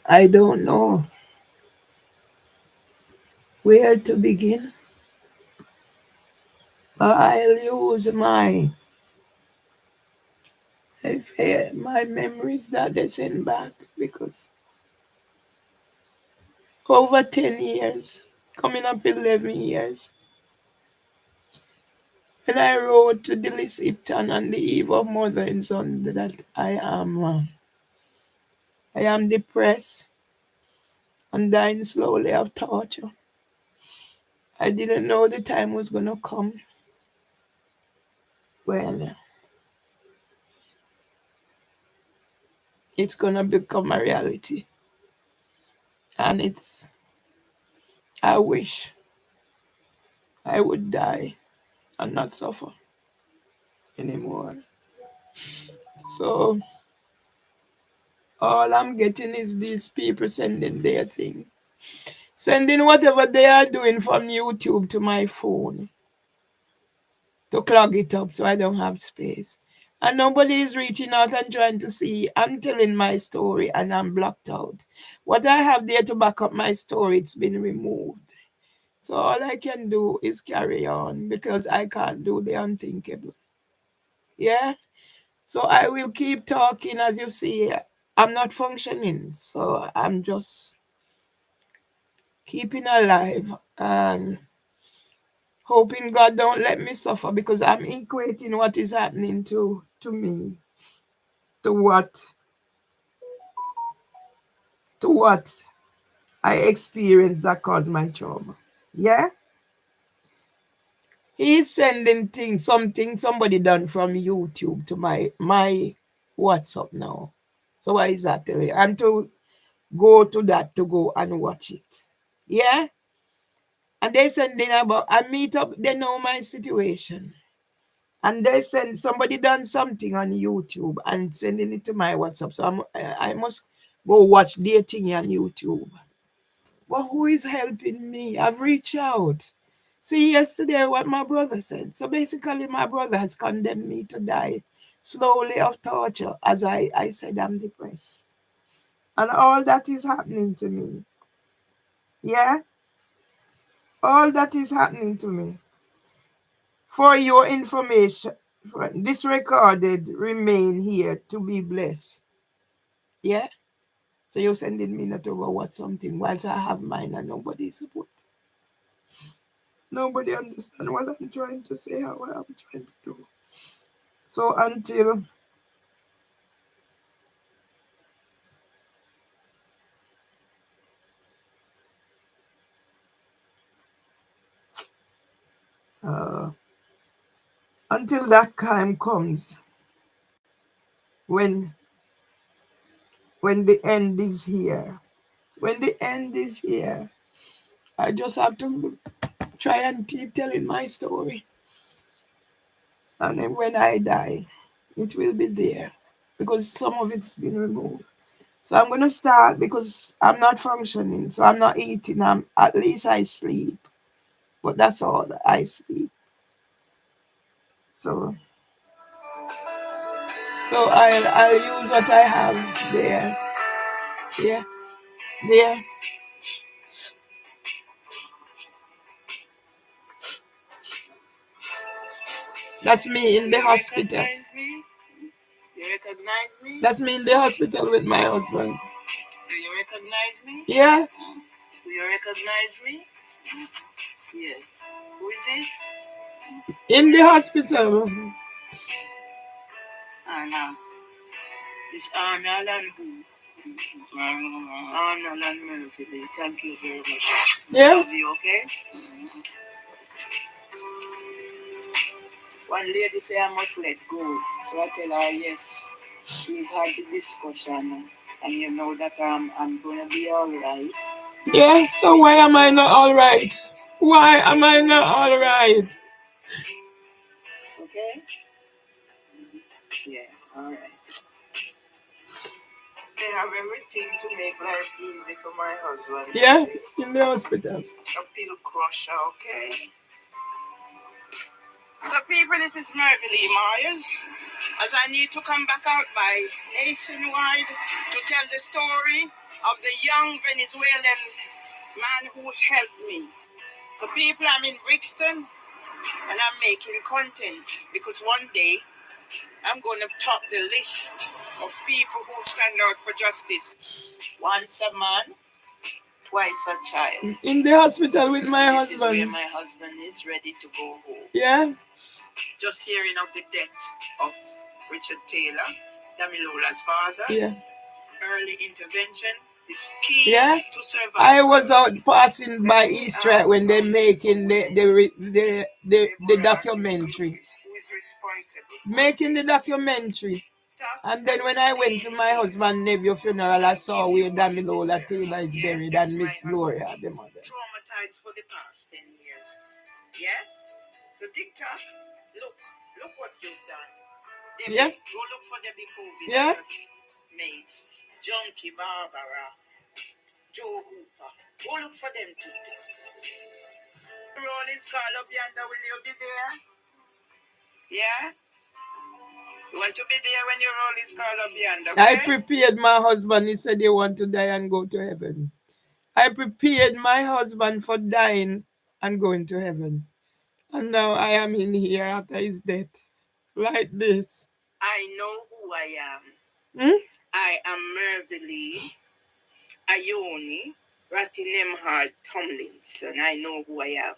I don't know where to begin. I'll use my memories that they send back because over 10 years, coming up 11 years, when I wrote to Dilys Ipton on the eve of Mother and Son that I am depressed and dying slowly of torture. I didn't know the time was gonna come. Well, it's gonna become a reality, and I wish I would die and not suffer anymore. So All I'm getting is these people sending their thing. Sending whatever they are doing from YouTube to my phone to clog it up so I don't have space. And nobody is reaching out and trying to see. I'm telling my story and I'm blocked out. What I have there to back up my story, it's been removed. So all I can do is carry on because I can't do the unthinkable. Yeah? So I will keep talking. As you see, I'm not functioning. So I'm just keeping alive and hoping God don't let me suffer because I'm equating what is happening to me to what I experienced that caused my trauma. Yeah? He's sending things, something somebody done from YouTube to my WhatsApp now. So why is that telling you? I'm to go to that to go and watch it. Yeah? And they sending about I meet up, they know my situation. And they send somebody done something on YouTube and sending it to my WhatsApp. So I must go watch their thing on YouTube. But who is helping me? I've reached out. See yesterday what my brother said. So basically my brother has condemned me to die slowly of torture as I said I'm depressed. And all that is happening to me. Yeah? All that is happening to me. For your information, this recorded remain here to be blessed. Yeah? So you're sending me not over what something whilst I have mine and nobody support. Nobody understand what I'm trying to say, how I'm trying to do. So until uh, until that time comes when the end is here. When the end is here, I just have to try and keep telling my story. And then when I die, it will be there because some of it's been removed. So I'm gonna start because I'm not functioning, so I'm not eating. At least I sleep, but that's all. I sleep. So I'll use what I have there. Yeah, there. That's me in the hospital. You recognize me? That's me in the hospital with my husband. Do you recognize me? Yeah. Do you recognize me? Yes. Who is it? In the hospital. Anna. It's Arnold and who? Arnold and Murphy. Thank you very much. Yeah. Love you, okay? One lady say I must let go. So I tell her yes. We've had the discussion and you know that I'm gonna be alright. Yeah, so why am I not alright? Why am I not alright? Okay? Yeah, alright. They have everything to make life easy for my husband. Yeah, in the hospital. A pill crusher, okay? So people, this is Murphy Lee Myers. As I need to come back out by Nationwide to tell the story of the young Venezuelan man who helped me. So people, I'm in Brixton and I'm making content because one day I'm going to top the list of people who stand out for justice. Once a man, twice a child. In the hospital with my husband. This is where my husband is ready to go home. Yeah. Just hearing of the death of Richard Taylor, Damilola's father. Yeah. Early intervention is key to survival. I was out passing by Easter when they're making the documentary. Who is responsible? Making the documentary. And then when I went to my husband's nephew funeral, I saw where Damilola Taylor is buried and Miss Gloria, the mother. Traumatized for the past 10 years. Yeah? So TikTok, look what you've done. Debbie, go look for Debbie COVID. Yeah. Mates. Junkie Barbara, Joe Hooper. Go look for them too. Roll is call up yonder. Will you be there? Yeah? You want to be there when you roll is call up yonder, okay? I prepared my husband. He said he want to die and go to heaven. I prepared my husband for dying and going to heaven. And now I am in here after his death. Like this. I know who I am. I am Mervily Ione Rattinemhard Tomlinson. I know who I am.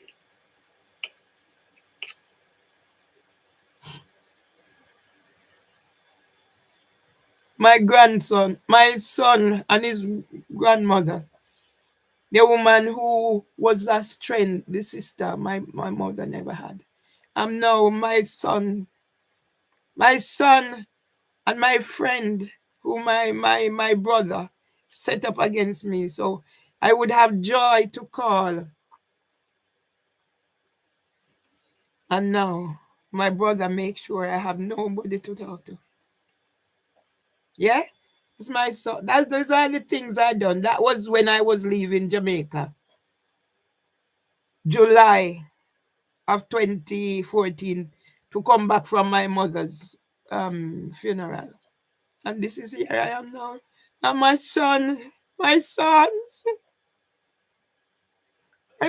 My grandson, my son and his grandmother. The woman who was a strength, the sister my mother never had. And now my son and my friend, who my brother set up against me. So I would have joy to call. And now my brother makes sure I have nobody to talk to. Yeah? It's my son. Those are the things I done. That was when I was leaving Jamaica. July of 2014 to come back from my mother's funeral. And this is here I am now. And my sons, I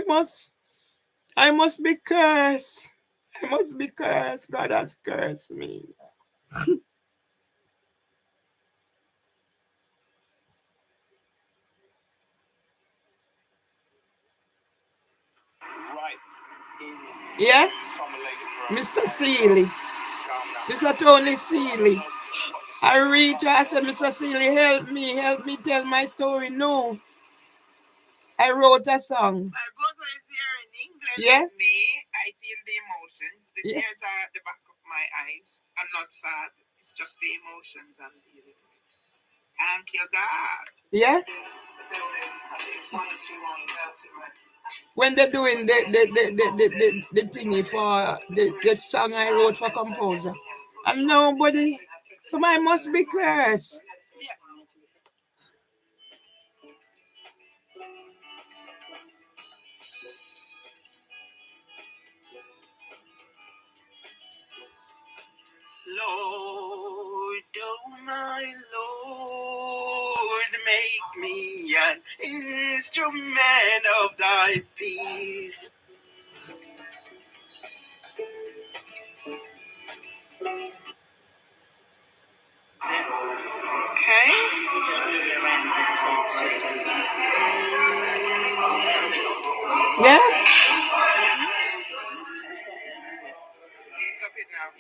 must be cursed. I must be cursed. God has cursed me. Yeah? Mr. Seeley. Mr. Tony Seeley. I reach out, I said, Mr. Seeley, help me tell my story. No. I wrote a song. My brother is here in England with me. I feel the emotions. The tears are at the back of my eyes. I'm not sad. It's just the emotions I'm dealing with. Thank you, God. Yeah? When they're doing the thingy for the song I wrote for composer. And nobody, so I must be cursed. Yes. Lord, oh my Lord, make me an instrument of thy peace. Okay. Yeah? Stop it now.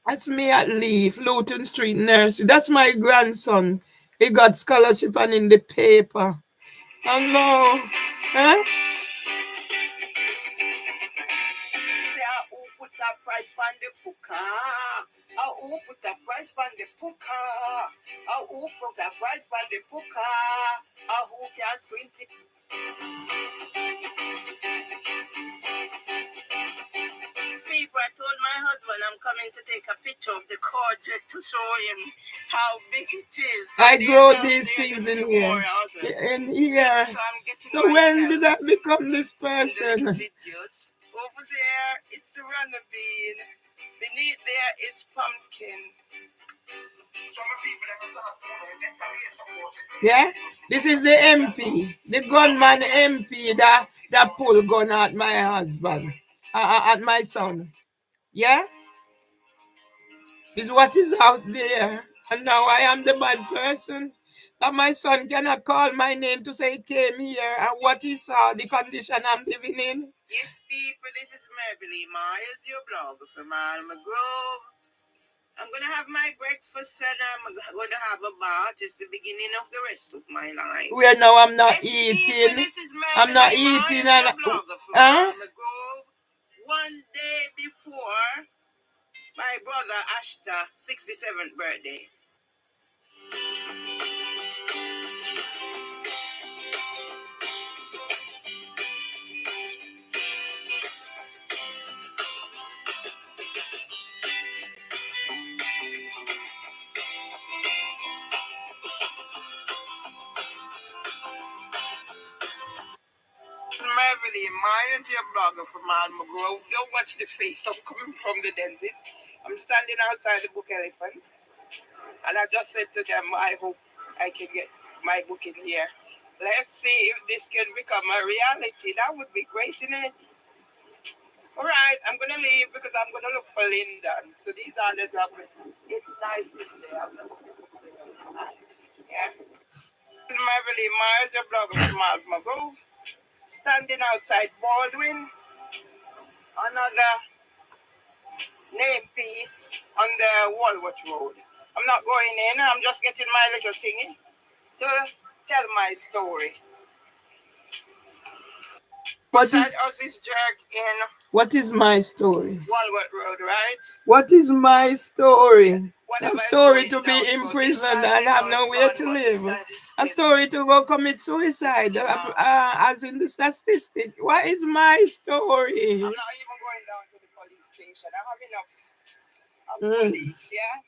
That's me at Leaf, Luton Street Nursery. That's my grandson. He got scholarship and in the paper. Hello. Huh? Say, who put that price on the puka? Who put that price on the puka? Who put that price on the puka? Who can squint it? People, I told my husband I'm coming to take a picture of the Corjet to show him how big it is. So I grow these things in here. In here. So I'm getting so when did I become this person? Videos. Over there, it's the runner bean. Beneath there is pumpkin. Yeah, this is the MP, the gunman MP that pull gun at my husband, at my son. Yeah, is what is out there, and now I am the bad person. That my son cannot call my name to say he came here and what he saw, the condition I'm living in. Yes, people, this is Mervily Myers, your blogger from Alma Grove. I'm going to have my breakfast and I'm going to have a bath. It's the beginning of the rest of my life. Well, now I'm not eating. I'm not eating. And one day before my brother Ashta 67th birthday. Mervily Myers, your blogger from Alma Grove. Don't watch the face. I'm coming from the dentist. I'm standing outside the Book Elephant. And I just said to them, I hope I can get my book in here. Let's see if this can become a reality. That would be great, isn't it? All right, I'm going to leave because I'm going to look for Lyndon. So these are the it's nice in there. I'm not looking for it. It's nice. Yeah. This is Mervily Myers, your blogger from Alma Grove. Standing outside Baldwin. Another name piece on the Walworth Road. I'm not going in. I'm just getting my little thingy to tell my story. Beside us is jerk in What is my story? Walworth Road, right? What is my story? Whatever A is story going to down. be So this imprisoned side and is have how it's nowhere gone, to but this live. side is A still. story to go commit suicide, Still as in the statistic. What is my story? I'm not even going down to the police station. I have enough of police, yeah?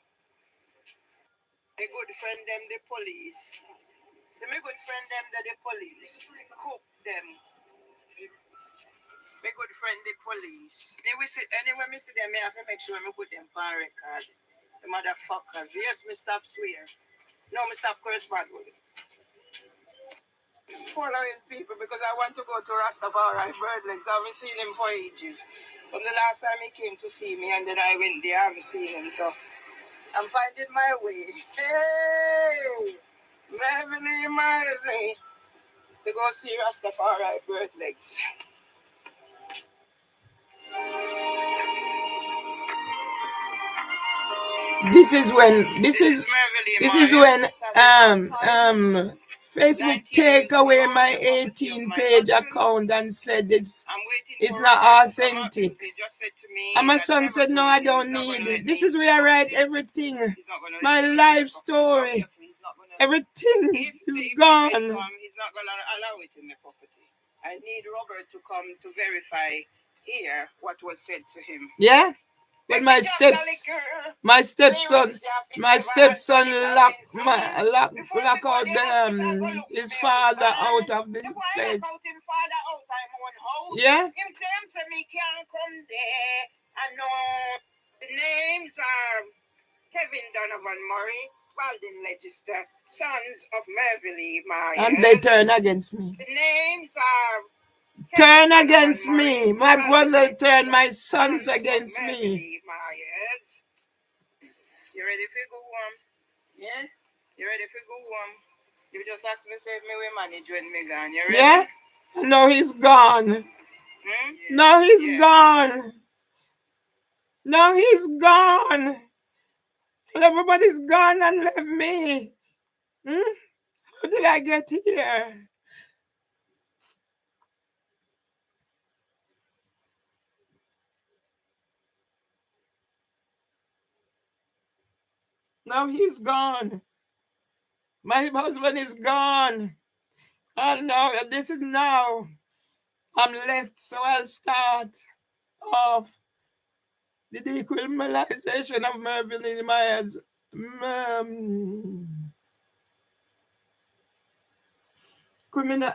My good friend them, the police. So my good friend them, the police. Cook them. My good friend, the police. They will see, anyway, me see them, I have to make sure I put them on record. The motherfuckers. Yes, me stop swear. No, me stop curse bad word. Following people because I want to go to Rastafari Birdlegs. I haven't seen him for ages. From the last time he came to see me and then I went there, I haven't seen him. So I'm finding my way. Hey! My way to go see Rastafari Birdlegs. This is when Facebook take away my 18 page account and said it's not authentic. And my son said, no, I don't need it. This is where I write everything. My life story. Everything is gone. He's not going to allow it in the property. I need Robert to come to verify here what was said to him. Yeah? But my stepson lock out his father out of the place. Yeah? Him claims that me can't come there. I know the names are Kevin Donovan Murray, Walden Legister, sons of Mervily Myers. And they turn against me. The names are turn against me. My brother turned my sons against me. Myers. You ready for go warm? Yeah? You ready for go warm? You just asked me say me we manage when me gone. You ready? Yeah? No, he's gone. No, he's gone. No, he's gone. And everybody's gone and left me. How did I get here? Now he's gone. My husband is gone. And now, this is now. I'm left, so I'll start off the decriminalization of Mervyn Myers. Criminal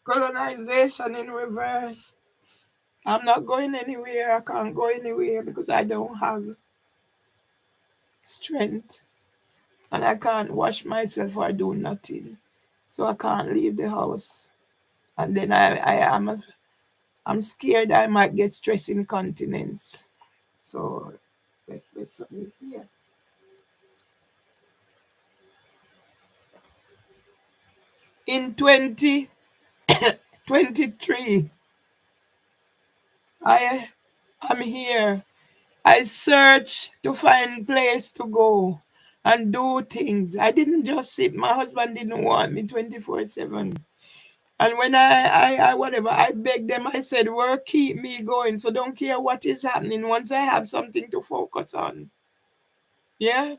colonization in reverse. I'm not going anywhere. I can't go anywhere because I don't have strength. And I can't wash myself or do nothing. So I can't leave the house. And then I'm scared I might get stress incontinence. So let's put this here. In 2023, I am here. I search to find place to go and do things. I didn't just sit. My husband didn't want me 24/7. And when I whatever, I begged them, I said, work keep me going. So don't care what is happening once I have something to focus on. Yeah?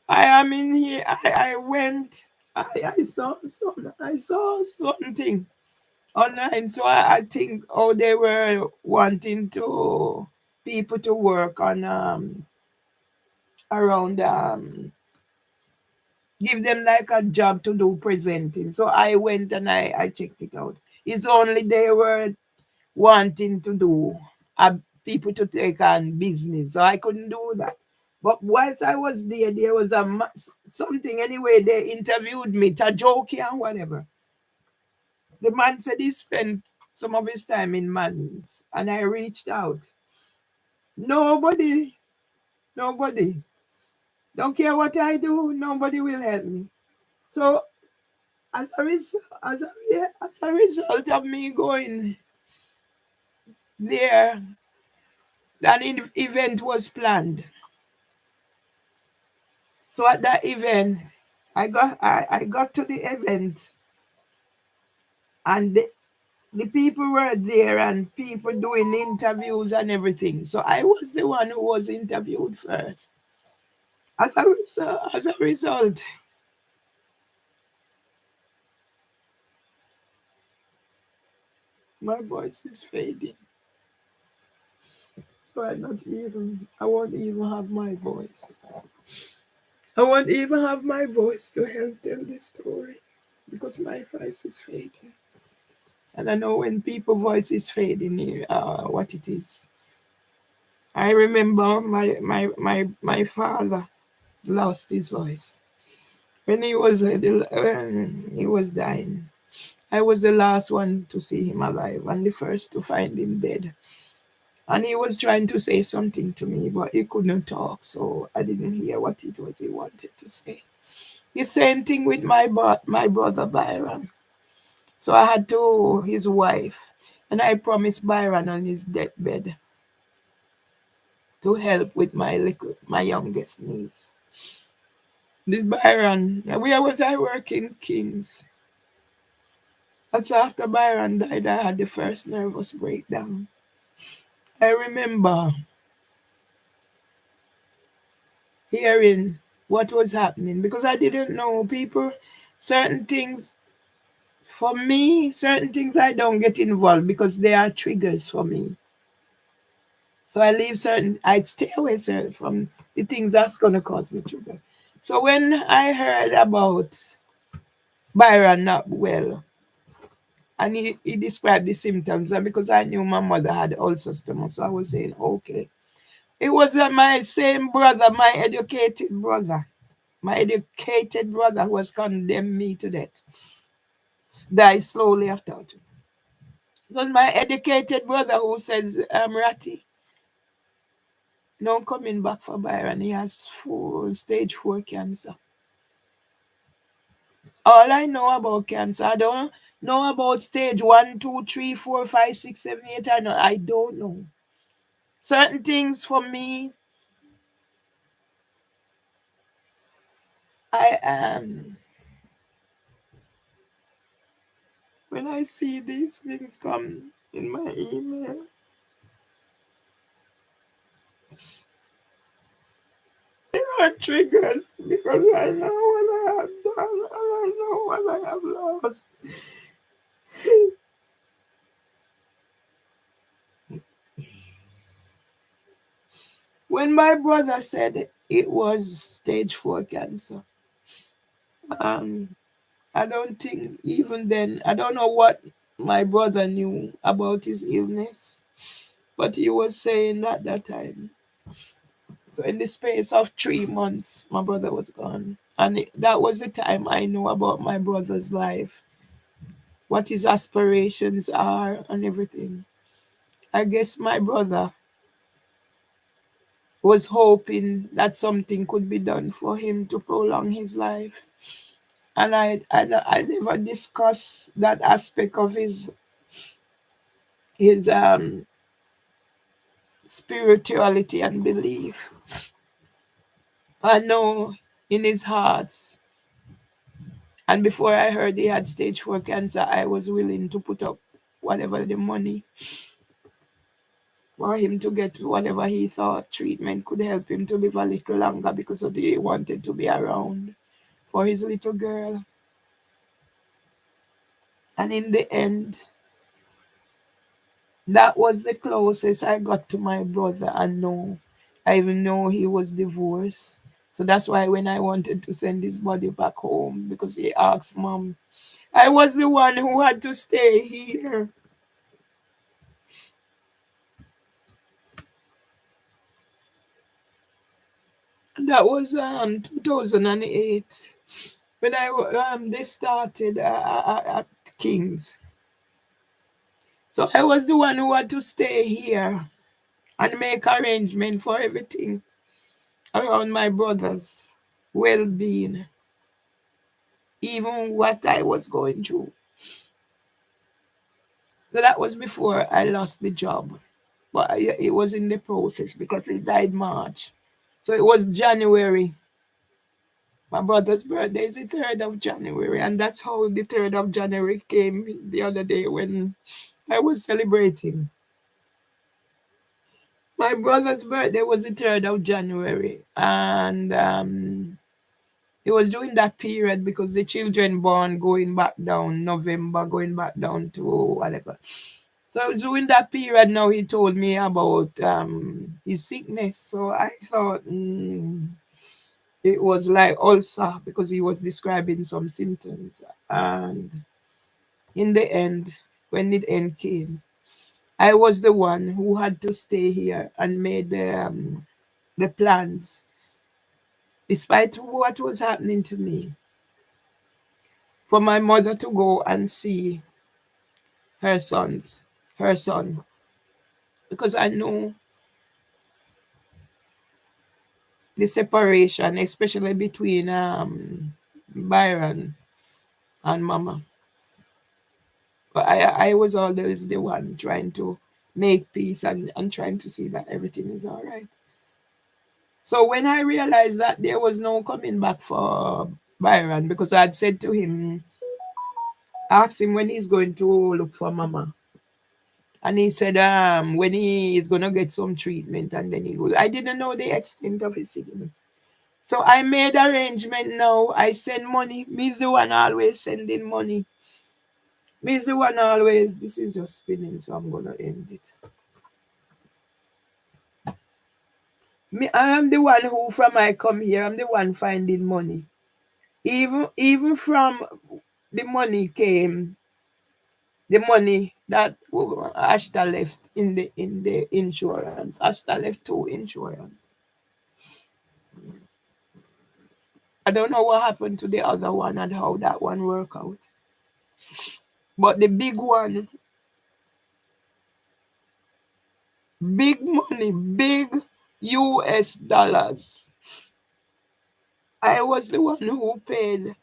I am in here. I went. I saw something online. So I think they were wanting to people to work on around give them like a job to do presenting. So I went and I checked it out. It's only they were wanting to do people to take on business. So I couldn't do that. But whilst I was there was something anyway. They interviewed me, to joke and whatever. The man said he spent some of his time in Mannings, and I reached out. Nobody, nobody. Don't care what I do, nobody will help me. So as a result of me going there, an event was planned. So at that event, I got to the event, and the people were there and people doing interviews and everything. So I was the one who was interviewed first. As a result, my voice is fading. So I won't even have my voice. I won't even have my voice to help tell the story because my voice is fading. And I know when people voice is fading, what it is. I remember my father lost his voice when when he was dying. I was the last one to see him alive and the first to find him dead. And he was trying to say something to me, but he couldn't talk, so I didn't hear what it was he wanted to say. The same thing with my brother Byron. So I had to his wife, and I promised Byron on his deathbed to help with my youngest niece. This Byron, where was I working, Kings? That's after Byron died, I had the first nervous breakdown. I remember hearing what was happening because I didn't know people, certain things, for me, certain things I don't get involved because they are triggers for me. So I stay away from the things that's going to cause me trouble. So when I heard about Byron not well, and he described the symptoms, and because I knew my mother had ulcer stomach, so I was saying, okay. It was my same brother, my educated brother who has condemned me to death, died slowly after. It was my educated brother who says, Ratty, no coming back for Byron. He has stage 4 cancer. All I know about cancer, I don't know about stage 1, 2, 3, 4, 5, 6, 7, 8. I don't know. Certain things for me, I am. When I see these things come in my email, they are triggers because I know what I have done and I know what I have lost. When my brother said it was stage 4 cancer, um, I don't think even then, I don't know what my brother knew about his illness, but he was saying at that time. So in the space of 3 months, my brother was gone. And that was the time I knew about my brother's life, what his aspirations are and everything. I guess my brother was hoping that something could be done for him to prolong his life. And I never discussed that aspect of his spirituality and belief. I know in his heart, and before I heard he had stage 4 cancer, I was willing to put up whatever the money for him to get whatever he thought treatment could help him to live a little longer because of he wanted to be around for his little girl. And in the end, that was the closest I got to my brother. And no, I even know he was divorced. So that's why when I wanted to send his body back home, because he asked mom, I was the one who had to stay here. That was 2008 when they started at Kings. So I was the one who had to stay here and make arrangement for everything around my brother's well-being, even what I was going through. So that was before I lost the job. But it was in the process because he died March. So it was January. My brother's birthday is the 3rd of January, and that's how the 3rd of January came the other day when I was celebrating. My brother's birthday was the 3rd of January, and it was during that period because the children born going back down November, going back down to whatever. So during that period, now he told me about his sickness. So I thought it was like ulcer because he was describing some symptoms. And in the end, when the end came, I was the one who had to stay here and made the plans, despite what was happening to me, for my mother to go and see her sons, her son, because I know the separation, especially between Byron and Mama. But I was always the one trying to make peace and trying to see that everything is all right. So when I realized that there was no coming back for Byron, because I had said to him, ask him when he's going to look for Mama. And he said when he is gonna get some treatment and then he goes. I didn't know the extent of his sickness. So I made arrangement now. I send money. Me's the one always sending money. Me's the one always. This is just spinning, so I'm gonna end it. I am the one who, from I come here, I'm the one finding money. Even from the money came, the money that Ashta left in the insurance. Ashta left 2 insurance. I don't know what happened to the other one and how that one worked out. But the big one, big money, big US dollars. I was the one who paid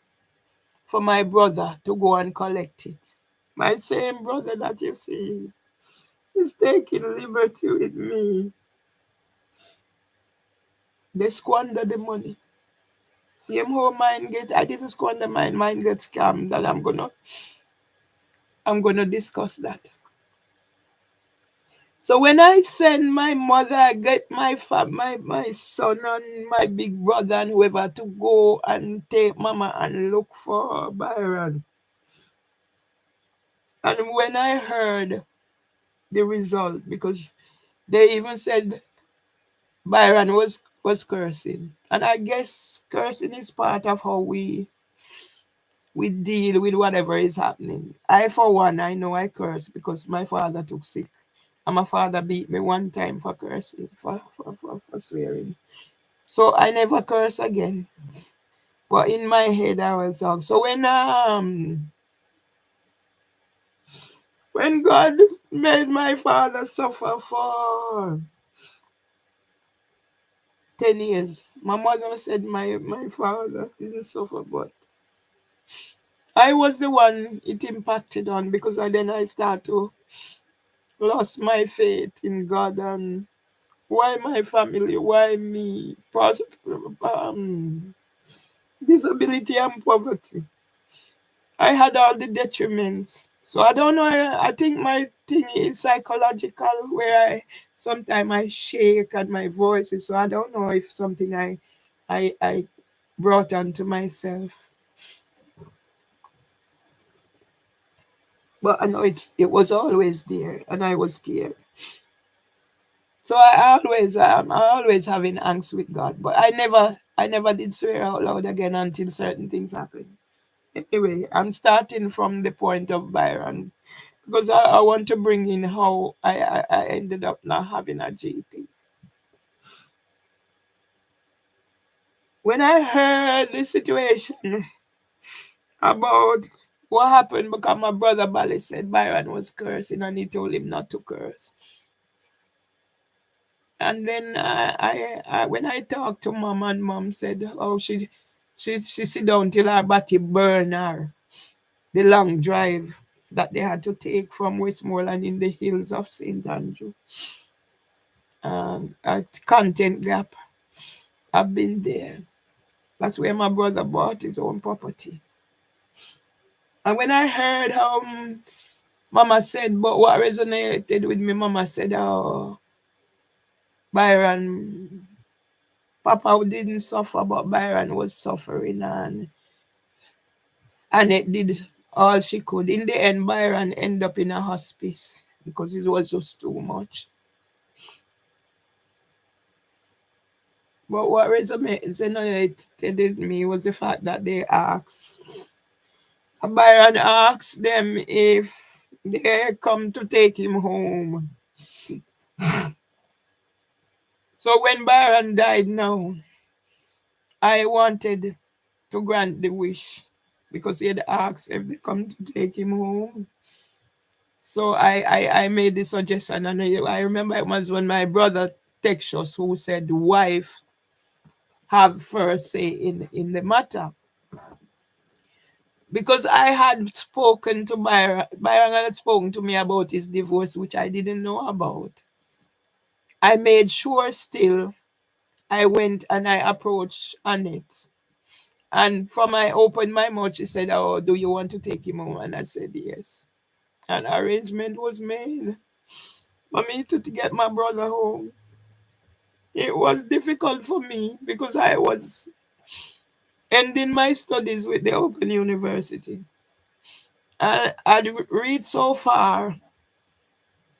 for my brother to go and collect it. My same brother that you see is taking liberty with me. They squander the money. Same how mine get. I didn't squander mine. Mine get scammed. That I'm gonna discuss that. So when I send my mother, I get my son and my big brother and whoever to go and take Mama and look for Byron. And when I heard the result, because they even said Byron was cursing, and I guess cursing is part of how we deal with whatever is happening. I, for one, I know I curse because my father took sick. And my father beat me one time for cursing, for swearing. So I never curse again. But in my head I will talk. So when God made my father suffer for 10 years, my mother said my father didn't suffer, but I was the one it impacted on because then I start to lost my faith in God and why my family, why me, disability and poverty. I had all the detriments. So I don't know. I think my thing is psychological, where I sometimes I shake and my voice is. So I don't know if something I brought onto myself. But I know it was always there, and I was scared. So I always having angst with God, but I never I never did swear out loud again until certain things happened. Anyway, I'm starting from the point of Byron because I want to bring in how I ended up not having a GP. When I heard the situation about what happened because my brother Bally said Byron was cursing and he told him not to curse. And then when I talked to mom and mom said, oh, she sit down till her body burn her. The long drive that they had to take from Westmoreland in the hills of St. Andrew at Content Gap. I've been there. That's where my brother bought his own property. And when I heard how Mama said, but what resonated with me, Mama said, oh, Byron, Papa didn't suffer, but Byron was suffering, and it did all she could. In the end, Byron ended up in a hospice because it was just too much. But what resonated with me was the fact that they asked, Byron asked them if they come to take him home. So when Byron died now, I wanted to grant the wish because he had asked if they come to take him home. So I made the suggestion, and I remember it was when my brother texted us who said the wife have first say in the matter. Because I had spoken to Byron. Byron had spoken to me about his divorce, which I didn't know about. I made sure still I went and I approached Annette. And from I opened my mouth, she said, oh, do you want to take him home? And I said, yes. An arrangement was made for me to get my brother home. It was difficult for me because I was ending my studies with the Open University. I'd read so far,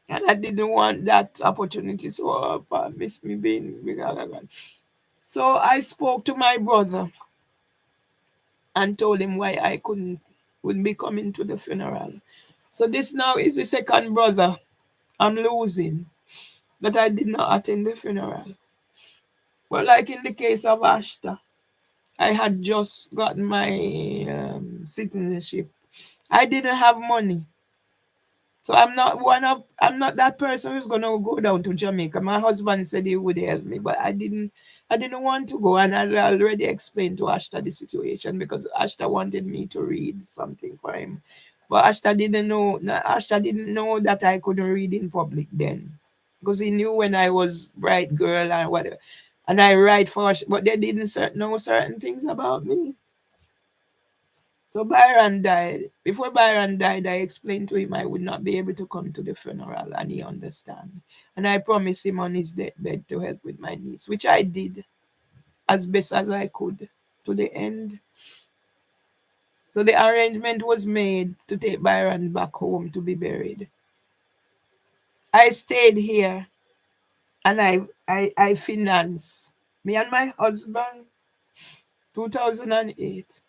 and I didn't want that opportunity to miss me being. So I spoke to my brother and told him why I wouldn't be coming to the funeral. So this now is the second brother I'm losing that I did not attend the funeral. But like in the case of Ashta, I had just gotten my citizenship. I didn't have money. So I'm not that person who's gonna go down to Jamaica. My husband said he would help me, but I didn't want to go, and I already explained to Ashta the situation because Ashta wanted me to read something for him. But Ashta didn't know that I couldn't read in public then. Because he knew when I was bright girl and whatever. And I write for but they didn't know certain things about me. So Byron died. Before Byron died, I explained to him I would not be able to come to the funeral, and he understand. And I promised him on his deathbed to help with my needs, which I did as best as I could to the end. So the arrangement was made to take Byron back home to be buried. I stayed here and I financed me and my husband 2008.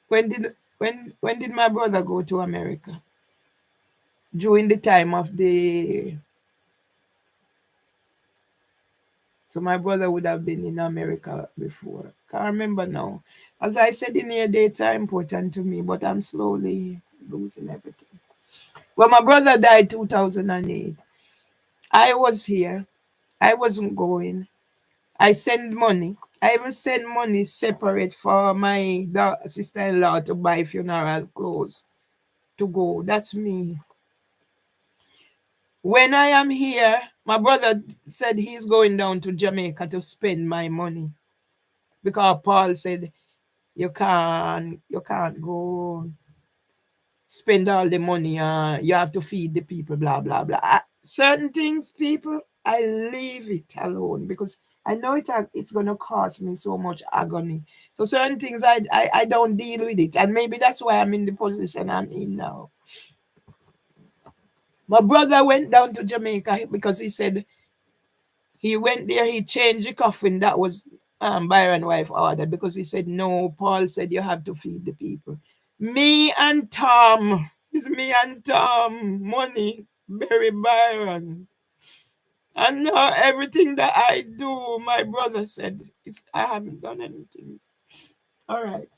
When did my brother go to America? During the time of the so my brother would have been in America before. Can't remember now. As I said in here, dates are important to me, but I'm slowly losing everything. Well, my brother died 2008. I was here. I wasn't going. I sent money. I even sent money separate for my sister-in-law to buy funeral clothes to go. That's me. When I am here, my brother said he's going down to Jamaica to spend my money because Paul said you can't go spend all the money. You have to feed the people. Blah blah blah. Certain things, people, I leave it alone because I know it's gonna cause me so much agony. So certain things I don't deal with it, and maybe that's why I'm in the position I'm in now. My brother went down to Jamaica because he said he went there, he changed the coffin that was Byron wife ordered because he said, no, Paul said you have to feed the people. Me and Tom, it's me and Tom, money, Barry Byron. And now everything that I do, my brother said, I haven't done anything. All right.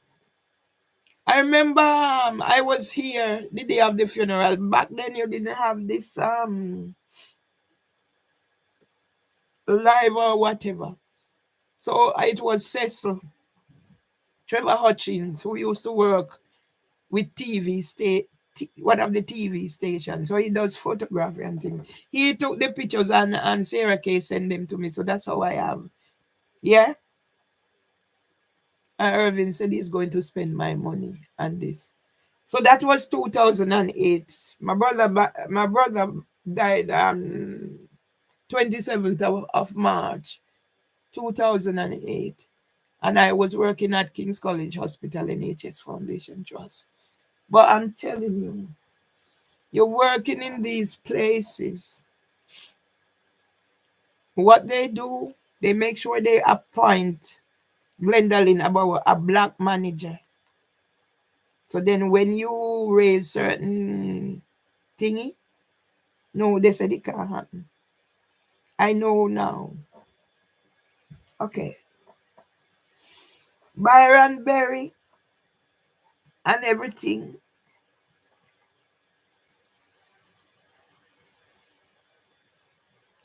I remember I was here the day of the funeral. Back then you didn't have this live or whatever. So it was Cecil, Trevor Hutchins, who used to work with one of the TV stations. So he does photography and things. He took the pictures and Sarah Kay sent them to me. So that's how I have. Yeah. And Irvin said he's going to spend my money on this. So that was 2008. My brother died on 27th of March 2008. And I was working at King's College Hospital NHS Foundation Trust. But I'm telling you, you're working in these places. What they do, they make sure they appoint Gwendolyn about a black manager. So then when you raise certain thingy, no, they said it can't happen. I know now. Okay. Byron Berry and everything.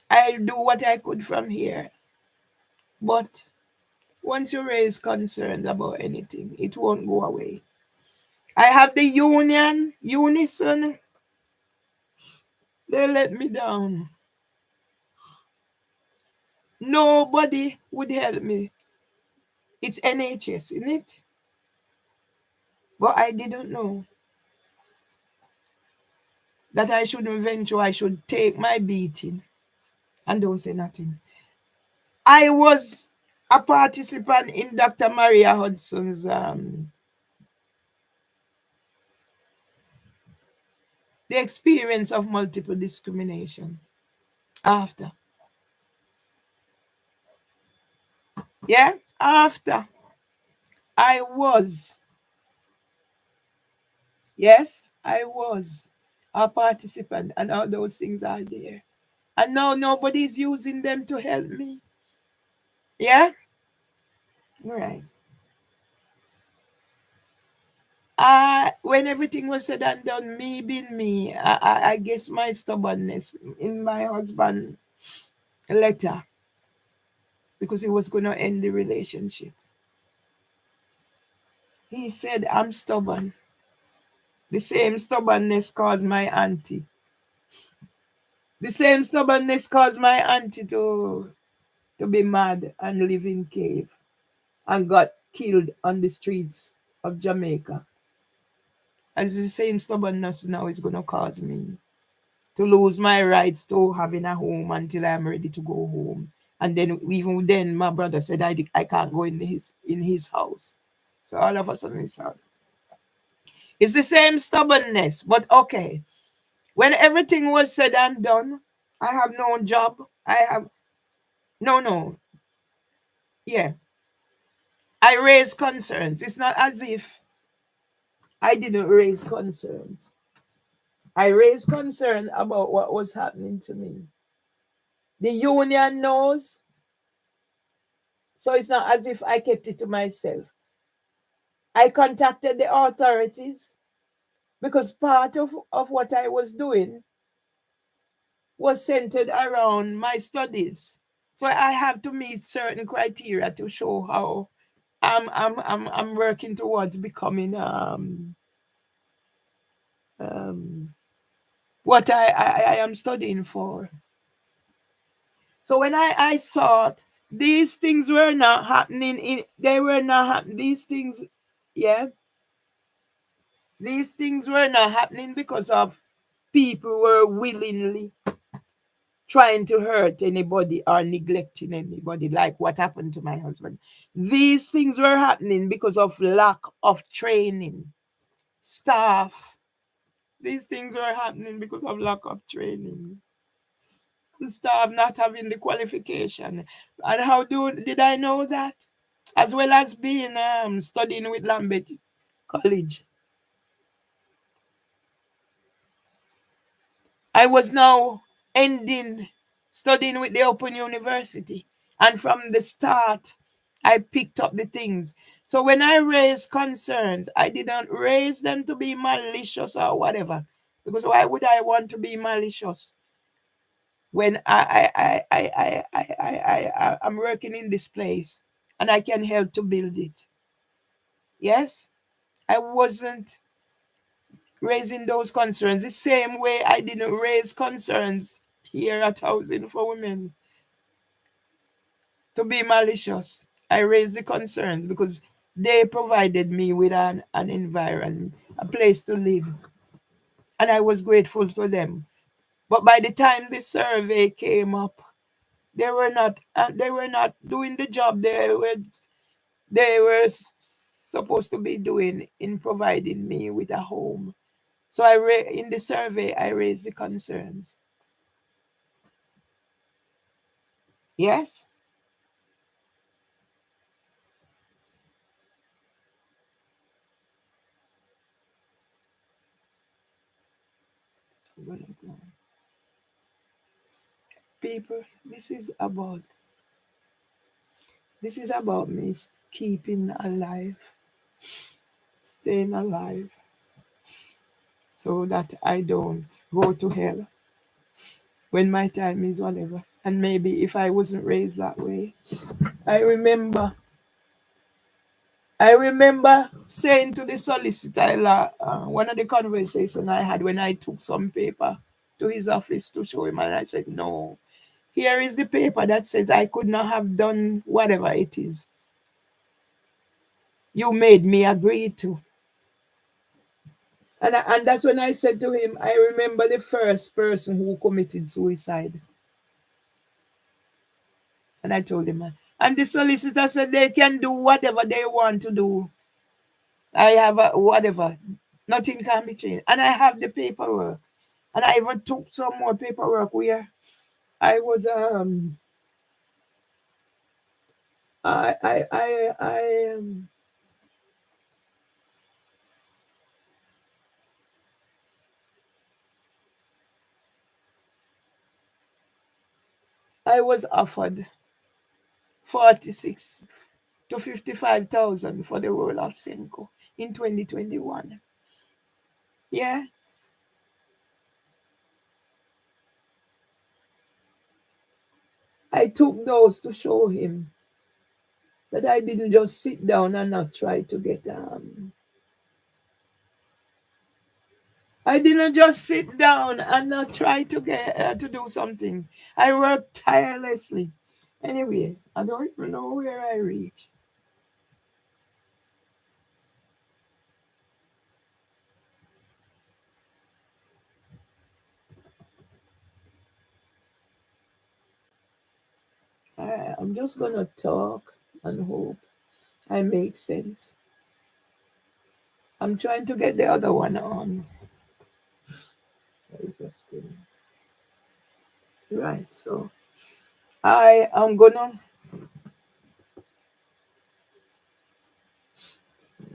I do what I could from here. But once you raise concerns about anything, it won't go away. I have the union, Unison. They let me down. Nobody would help me. It's NHS, isn't it? But I didn't know that I shouldn't venture. I should take my beating and don't say nothing. I was a participant in Dr. Maria Hudson's the experience of multiple discrimination after. Yeah, after I was, yes, I was a participant, and all those things are there. And now nobody's using them to help me. Yeah, right. When everything was said and done, me being me, I guess my stubbornness in my husband letter because he was going to end the relationship. He said, I'm stubborn. The same stubbornness caused my auntie. The same stubbornness caused my auntie to be mad and live in cave and got killed on the streets of Jamaica. As the same stubbornness now is going to cause me to lose my rights to having a home until I'm ready to go home. And then even then, my brother said I can't go in his house. So all of a sudden it's the same stubbornness. But okay, when everything was said and done, I have no job. I have no. Yeah, I raise concerns. It's not as if I didn't raise concerns. I raised concern about what was happening to me. The union knows, so it's not as if I kept it to myself. I contacted the authorities because part of what I was doing was centered around my studies. So I have to meet certain criteria to show how I'm working towards becoming um what I am studying for. So when I saw these things were not happening they were not happening these things, yeah, these things were not happening because of people were willingly trying to hurt anybody or neglecting anybody, like what happened to my husband. These things were happening because of lack of training, staff, These things were happening because of lack of training. Staff not having the qualification. And how did I know that? As well as being studying with Lambeth College. I was now ending studying with the Open University. And from the start, I picked up the things. So when I raised concerns, I didn't raise them to be malicious or whatever. Because why would I want to be malicious when I'm working in this place and I can help to build it? Yes, I wasn't raising those concerns the same way I didn't raise concerns here at Housing for Women to be malicious. I raised the concerns because they provided me with an environment, a place to live, and I was grateful to them. But by the time the survey came up, they were not doing the job they were supposed to be doing in providing me with a home. So in the survey I raised the concerns. Yes, I'm gonna go. People, this is about me keeping alive, staying alive, so that I don't go to hell when my time is whatever. And maybe if I wasn't raised that way, I remember I remember saying to the solicitor, one of the conversations I had when I took some paper to his office to show him, and I said, "No, here is the paper that says I could not have done whatever it is you made me agree to." And that's when I said to him, I remember the first person who committed suicide. And I told him, and the solicitor said they can do whatever they want to do. I have whatever. Nothing can be changed. And I have the paperwork. And I even took some more paperwork where I was I was offered 46 to 55,000 for the role of Senko in 2021. Yeah, I took those to show him that I didn't just sit down and not try to get I didn't just sit down and not try to get to do something. I worked tirelessly. Anyway, I don't even know where I reached. I'm just gonna talk and hope I make sense. I'm trying to get the other one on. Where is the screen? Right, so I am gonna.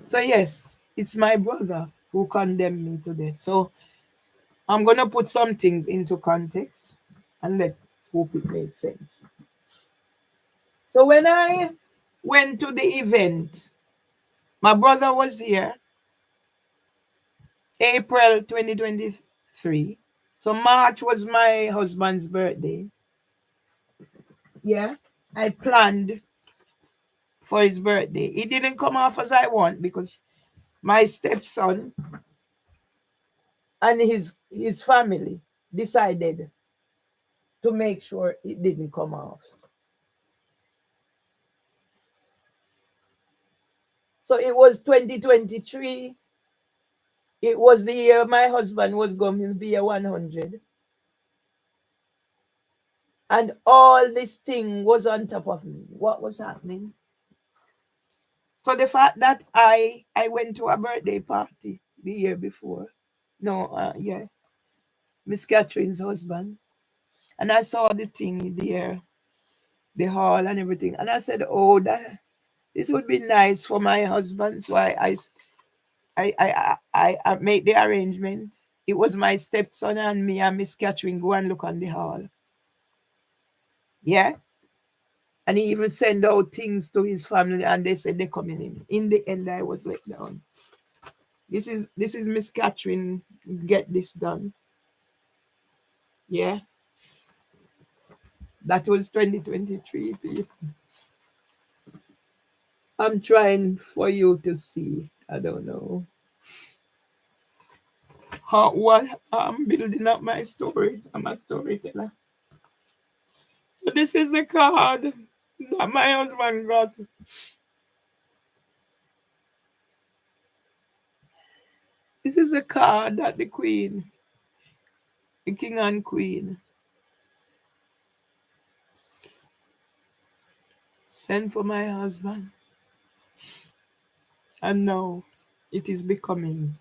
So yes, it's my brother who condemned me to death. So I'm gonna put some things into context and let hope it makes sense. So when I went to the event, my brother was here, April 2023. So March was my husband's birthday. Yeah, I planned for his birthday. It didn't come off as I want because my stepson and his family decided to make sure it didn't come off. So it was 2023. It was the year my husband was going to be a 100. And all this thing was on top of me. What was happening? So the fact that I went to a birthday party the year before, No, yeah, Miss Catherine's husband. And I saw the thing there, the hall and everything. And I said, oh, that this would be nice for my husband. So I made the arrangement. It was my stepson and me and Miss Catherine go and look on the hall. Yeah. And he even sent out things to his family and they said they're coming in. In the end, I was let down. This is Miss Catherine get this done. Yeah. That was 2023, people. I'm trying for you to see. I don't know how what I'm building up my story. I'm a storyteller. So this is the card that my husband got. This is a card that the queen, the king and queen, sent for my husband. And now it is becoming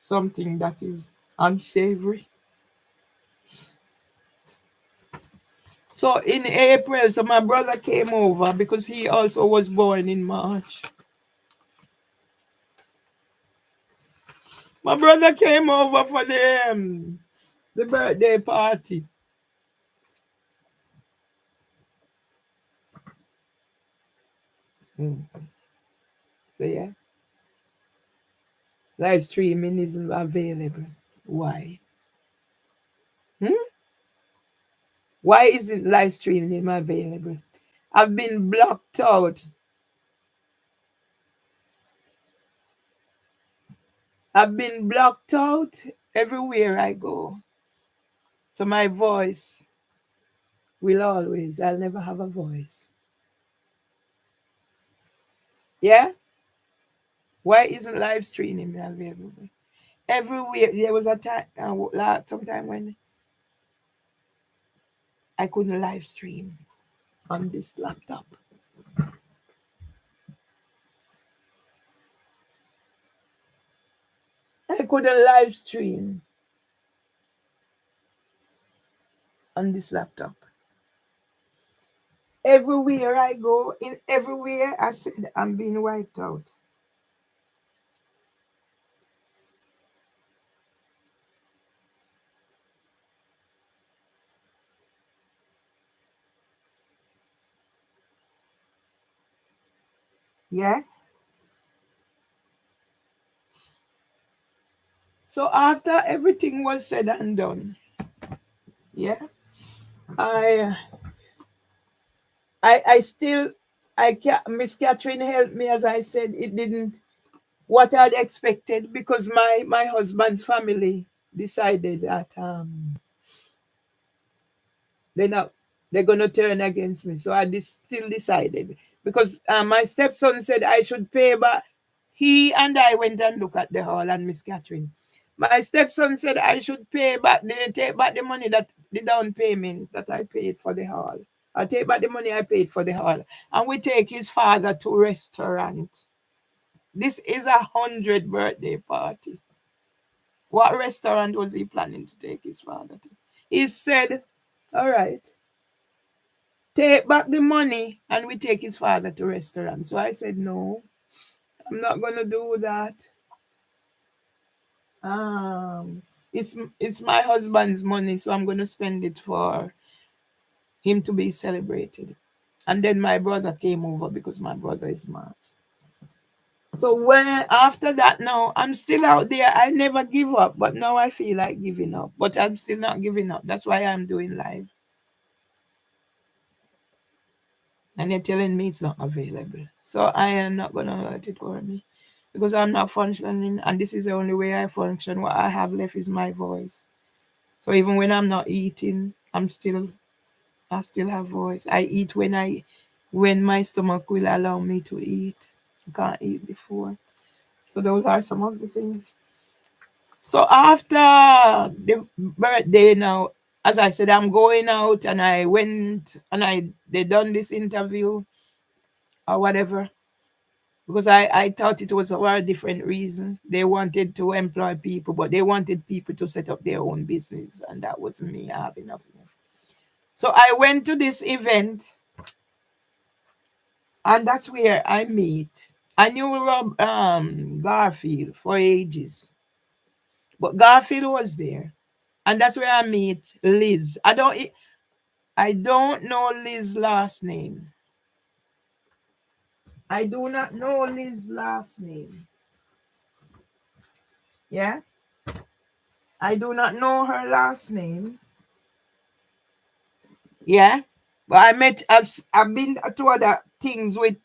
something that is unsavory. So in April, so my brother came over because he also was born in March. My brother came over for the birthday party. Mm. So yeah, live streaming isn't available. Why? Hmm? Why isn't live streaming available? I've been blocked out. I've been blocked out everywhere I go. So my voice will always, I'll never have a voice. Yeah? Why isn't live streaming available? Everywhere, there was a time, sometime when I couldn't live stream on this laptop. I couldn't live stream on this laptop. Everywhere I go, in everywhere I said I'm being wiped out. Yeah. So after everything was said and done, yeah, I I still Miss Catherine helped me as I said it didn't what I'd expected because my husband's family decided that they're not they're gonna turn against me. So still decided because my stepson said I should pay back. He and I went and looked at the hall and Miss Catherine. My stepson said I should take back the money that the down payment that I paid for the hall. I take back the money I paid for the hall, and we take his father to restaurant. This is 100th birthday party. What restaurant was he planning to take his father to? He said, "All right, take back the money and we take his father to restaurant." So I said, "No, I'm not gonna do that. Um, it's my husband's money, so I'm gonna spend it for him to be celebrated." And then my brother came over because my brother is mad. So when after that, now I'm still out there. I never give up, but now I feel like giving up. But I'm still not giving up. That's why I'm doing live. And they're telling me it's not available. So I am not gonna let it worry me because I'm not functioning, and this is the only way I function. What I have left is my voice. So even when I'm not eating, I still have voice. I eat when my stomach will allow me to eat. I can't eat before. So those are some of the things. So after the birthday now, as I said, I'm going out and I went and they done this interview or whatever. because I thought it was for a different reason. They wanted to employ people, but they wanted people to set up their own business, and that was me. I have enough. So I went to this event, and that's where I meet. I knew Rob Garfield for ages, but Garfield was there, and that's where I meet Liz. I don't know Liz's last name. I do not know Liz's last name. Yeah, I do not know her last name. Yeah, but I've been to other things with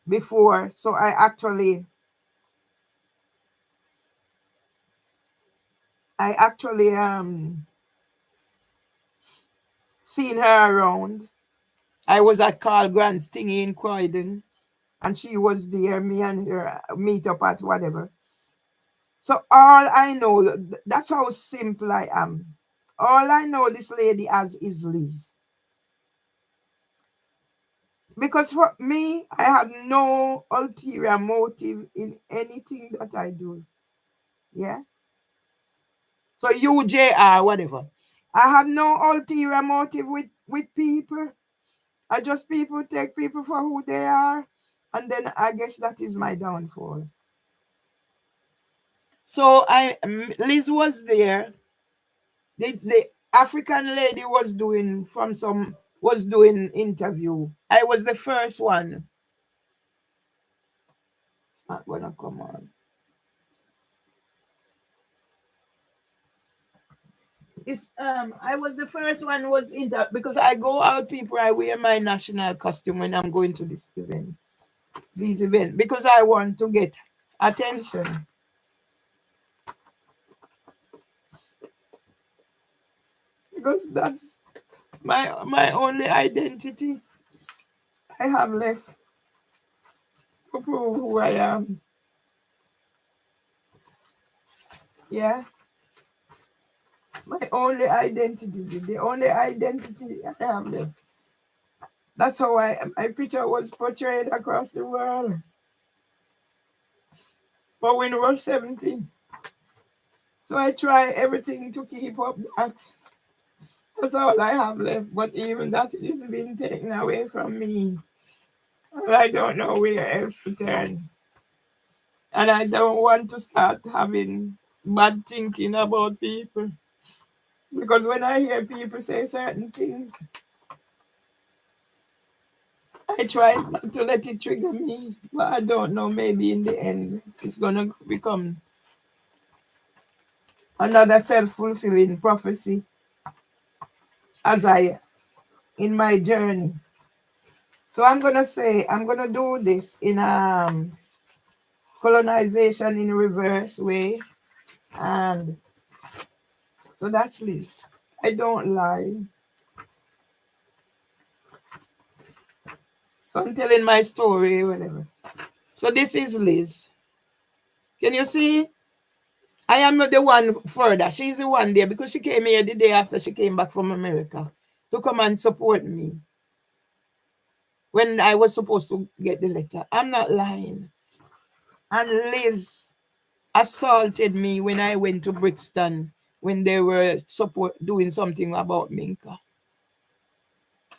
before, so I actually seen her around. I was at Carl Grant's thingy in Croydon, and she was there. Me and her meet up at whatever. So all I know, that's how simple I am. All I know this lady as is Liz. Because for me, I have no ulterior motive in anything that I do. Yeah. So UJR, whatever. I have no ulterior motive with people. I just people take people for who they are. And then I guess that is my downfall. So Liz was there. The African lady was doing interview. I was the first one. Not gonna come on. It's I was the first one was inter because I go out people, I wear my national costume when I'm going to these events because I want to get attention. Because that's my only identity I have left to prove who I am. Yeah. My only identity, the only identity I have left. That's how my picture was portrayed across the world. But when we were 17. So I try everything to keep up that. That's all I have left. But even that is being taken away from me. And I don't know where else to turn. And I don't want to start having bad thinking about people. Because when I hear people say certain things, I try not to let it trigger me. But I don't know, maybe in the end, it's going to become another self fulfilling prophecy as I in my journey. So I'm gonna do this in colonization in reverse way, and so that's Liz. I don't lie. So I'm telling my story, whatever. So this is Liz. Can you see? I am not the one further. She's the one there because she came here the day after she came back from America to come and support me when I was supposed to get the letter. I'm not lying. And Liz assaulted me when I went to Brixton when they were doing something about Minka.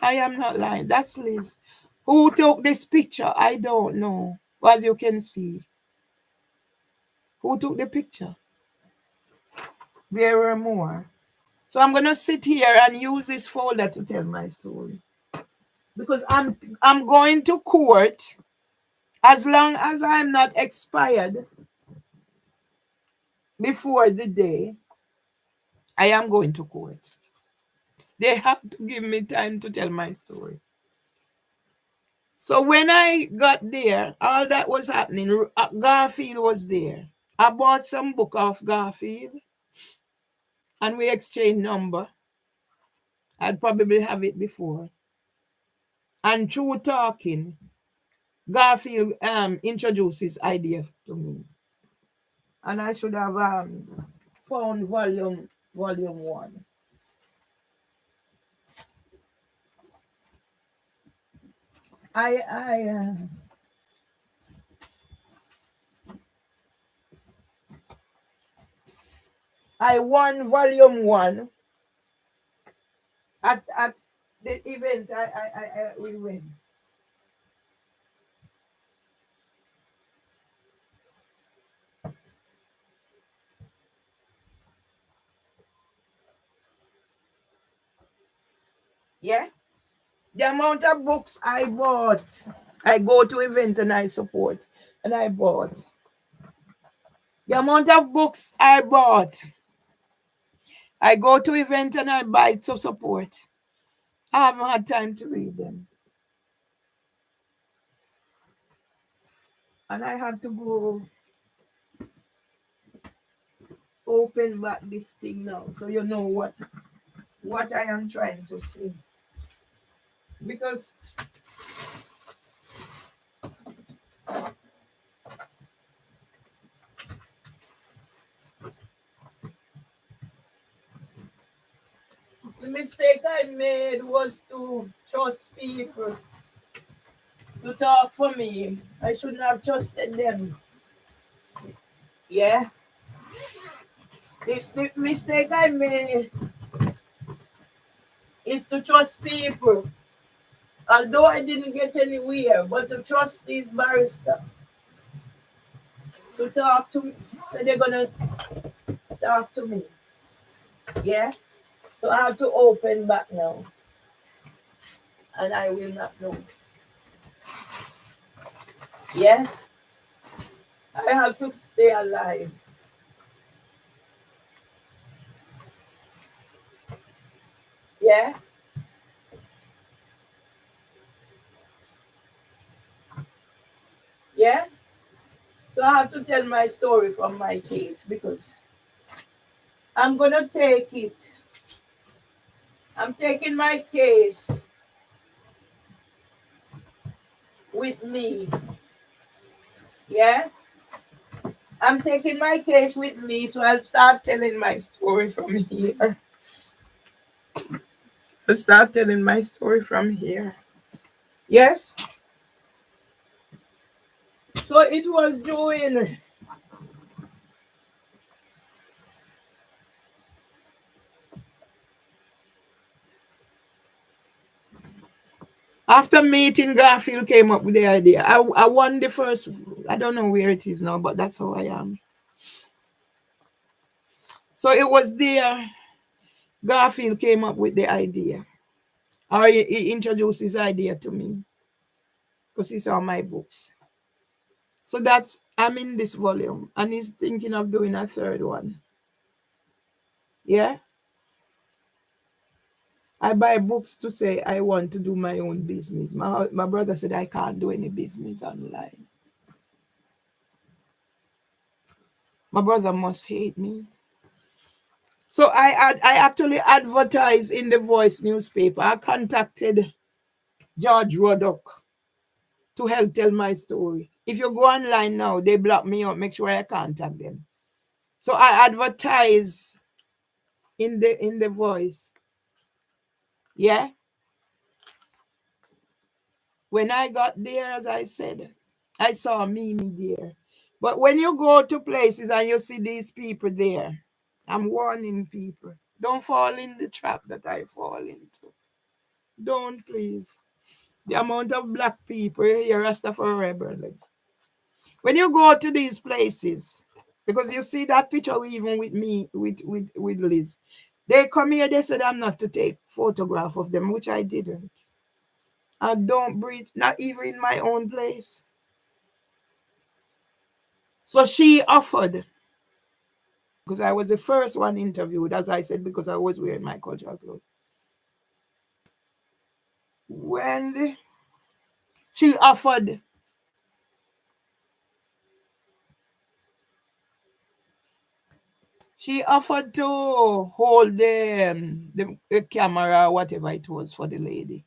I am not lying. That's Liz. Who took this picture? I don't know. As you can see, who took the picture? There were more. So I'm gonna sit here and use this folder to tell my story because I'm going to court as long as I'm not expired before the day. I am going to court. They have to give me time to tell my story. So when I got there, all that was happening. Garfield was there. I bought some book of Garfield and we exchanged number. I'd probably have it before. And through talking, Garfield introduced his idea to me. And I should have found volume one. I I won volume one at the event we went. Yeah. The amount of books I bought. I go to event and I support. And I bought. The amount of books I bought. I go to event and I buy to support. I haven't had time to read them. And I had to go open back this thing now. So you know what I am trying to say. Because the mistake I made was to trust people to talk for me. I shouldn't have trusted them. Yeah. The mistake I made is to trust people. Although I didn't get anywhere, but to trust these barristers to talk to me. So they're gonna talk to me. Yeah. So I have to open back now. And I will not know. Yes. I have to stay alive. Yeah. Yeah. So I have to tell my story from my case because I'm gonna take it. I'm taking my case with me. Yeah. I'm taking my case with me, so I'll start telling my story from here. I'll start telling my story from here. Yes. So it was doing. After meeting Garfield came up with the idea. I won the first. I don't know where it is now, but that's how I am. So it was there. Garfield came up with the idea. Or he introduced his idea to me because he saw my books. So that's I'm in this volume and he's thinking of doing a third one. Yeah. I buy books to say I want to do my own business. My brother said I can't do any business online. My brother must hate me. So I actually advertised in the Voice newspaper. I contacted George Roddock to help tell my story. If you go online now, they block me out. Make sure I contact them. So I advertise in the Voice. Yeah. When I got there, as I said, I saw Mimi there. But when you go to places and you see these people there, I'm warning people. Don't fall in the trap that I fall into. Don't, please. The amount of black people here, Rastafari brothers. When you go to these places, because you see that picture even with me, with Liz, they come here, they said I'm not to take photograph of them, which I didn't. I don't breathe, not even in my own place. So she offered, because I was the first one interviewed, as I said, because I was wearing my cultural clothes. When she offered, to hold the camera, whatever it was for the lady.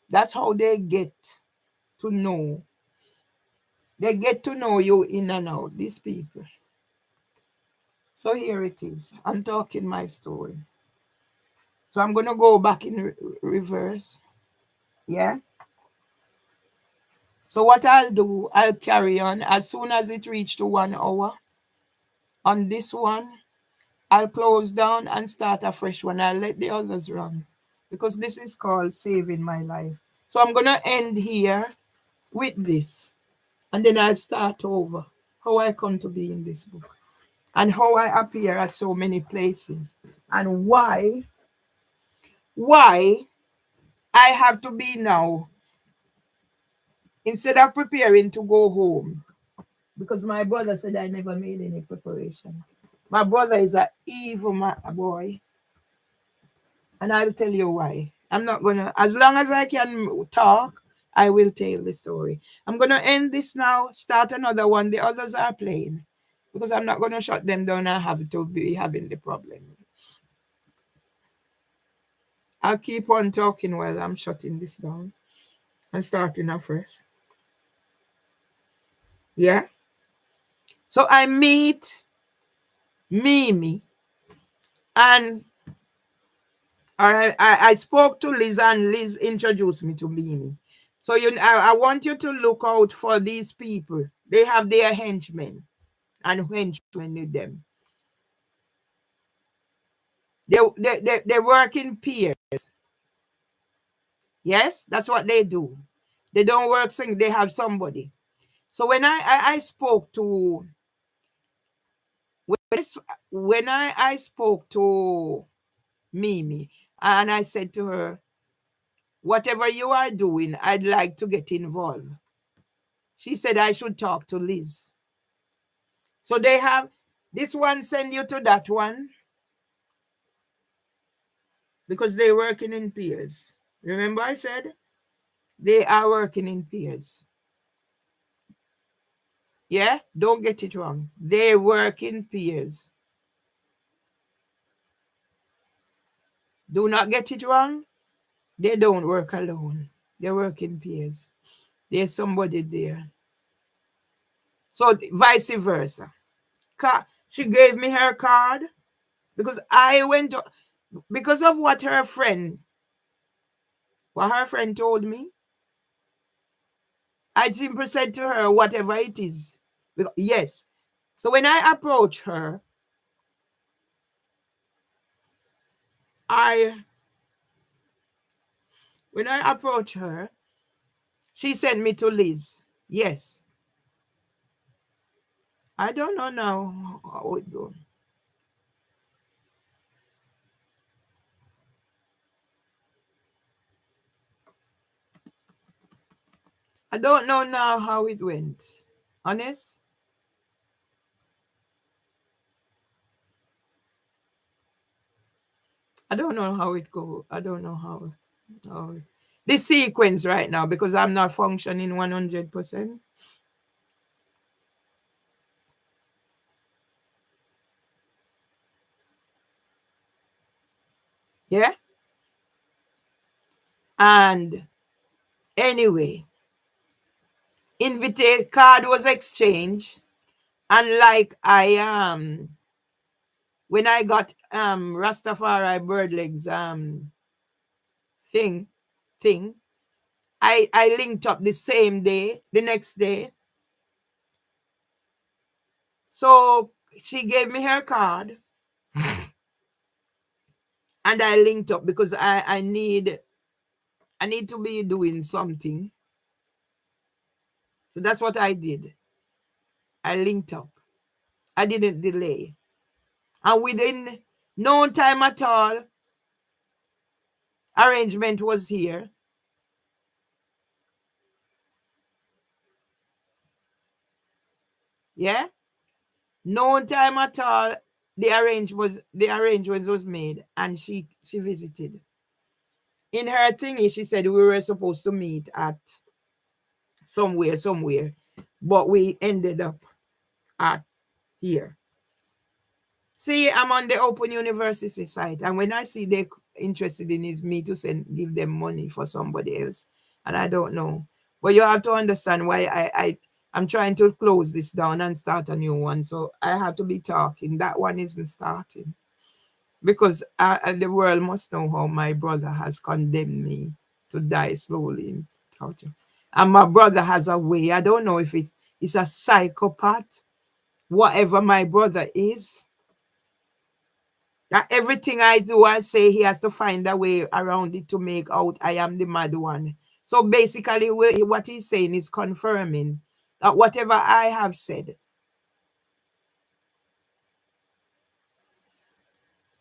That's how they get to know. They get to know you in and out, these people. So here it is. I'm talking my story. So I'm going to go back in reverse. Yeah. So what I'll do, I'll carry on as soon as it reaches to 1 hour on this one. I'll close down and start a fresh one. I'll let the others run because this is called saving my life. So I'm going to end here with this and then I'll start over how I come to be in this book and how I appear at so many places and why I have to be now instead of preparing to go home because my brother said I never made any preparation. My brother is an evil boy, and I'll tell you why. I'm not gonna, as long as I can talk, I will tell the story. I'm gonna end this now, start another one. The others are playing because I'm not gonna shut them down and have to be having the problem. I'll keep on talking while I'm shutting this down and starting afresh. Yeah. So I meet Mimi and I spoke to Liz and Liz introduced me to Mimi. So I want you to look out for these people. They have their henchmen and henchmen with them. They work in pairs. Yes, that's what they do. They don't work sing. They have somebody. So when I spoke to when I spoke to Mimi and I said to her, whatever you are doing, I'd like to get involved. She said I should talk to Liz. So they have this one send you to that one because they're working in pairs. Remember I said they are working in pairs. Yeah, don't get it wrong. They work in pairs. Do not get it wrong. They don't work alone. They work in pairs. There's somebody there. So vice versa. She gave me her card because I went to, because of what her friend told me. I simply said to her, whatever it is. Yes. So when I approached her, when I approached her, she sent me to Liz. Yes. I don't know now how it goes. I don't know now how it went. Honest? I don't know how it go. I don't know how the sequence right now because I'm not functioning 100%. Yeah. And anyway, invitation card was exchanged, and like when I got Rastafari bird legs thing, I linked up the same day, the next day. So she gave me her card and I linked up because I need to be doing something. So that's what I did. I linked up. I didn't delay. And within no time at all, arrangement was here. Yeah? No time at all, the arrangement was made and she visited. In her thingy, she said we were supposed to meet at somewhere, but we ended up at here. See, I'm on the Open University site, and when I see they're interested in is me to give them money for somebody else, and I don't know. But you have to understand why I'm trying to close this down and start a new one. So I have to be talking. That one isn't starting because the world must know how my brother has condemned me to die slowly in torture. And my brother has a way. I don't know if it's a psychopath, whatever my brother is. That everything I do, I say he has to find a way around it to make out I am the mad one. So basically, what he's saying is confirming that whatever I have said,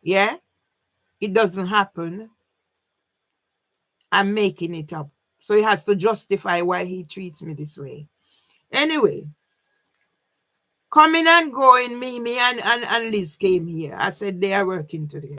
yeah, it doesn't happen. I'm making it up. So he has to justify why he treats me this way. Anyway, coming and going, Mimi and Liz came here. I said they are working together.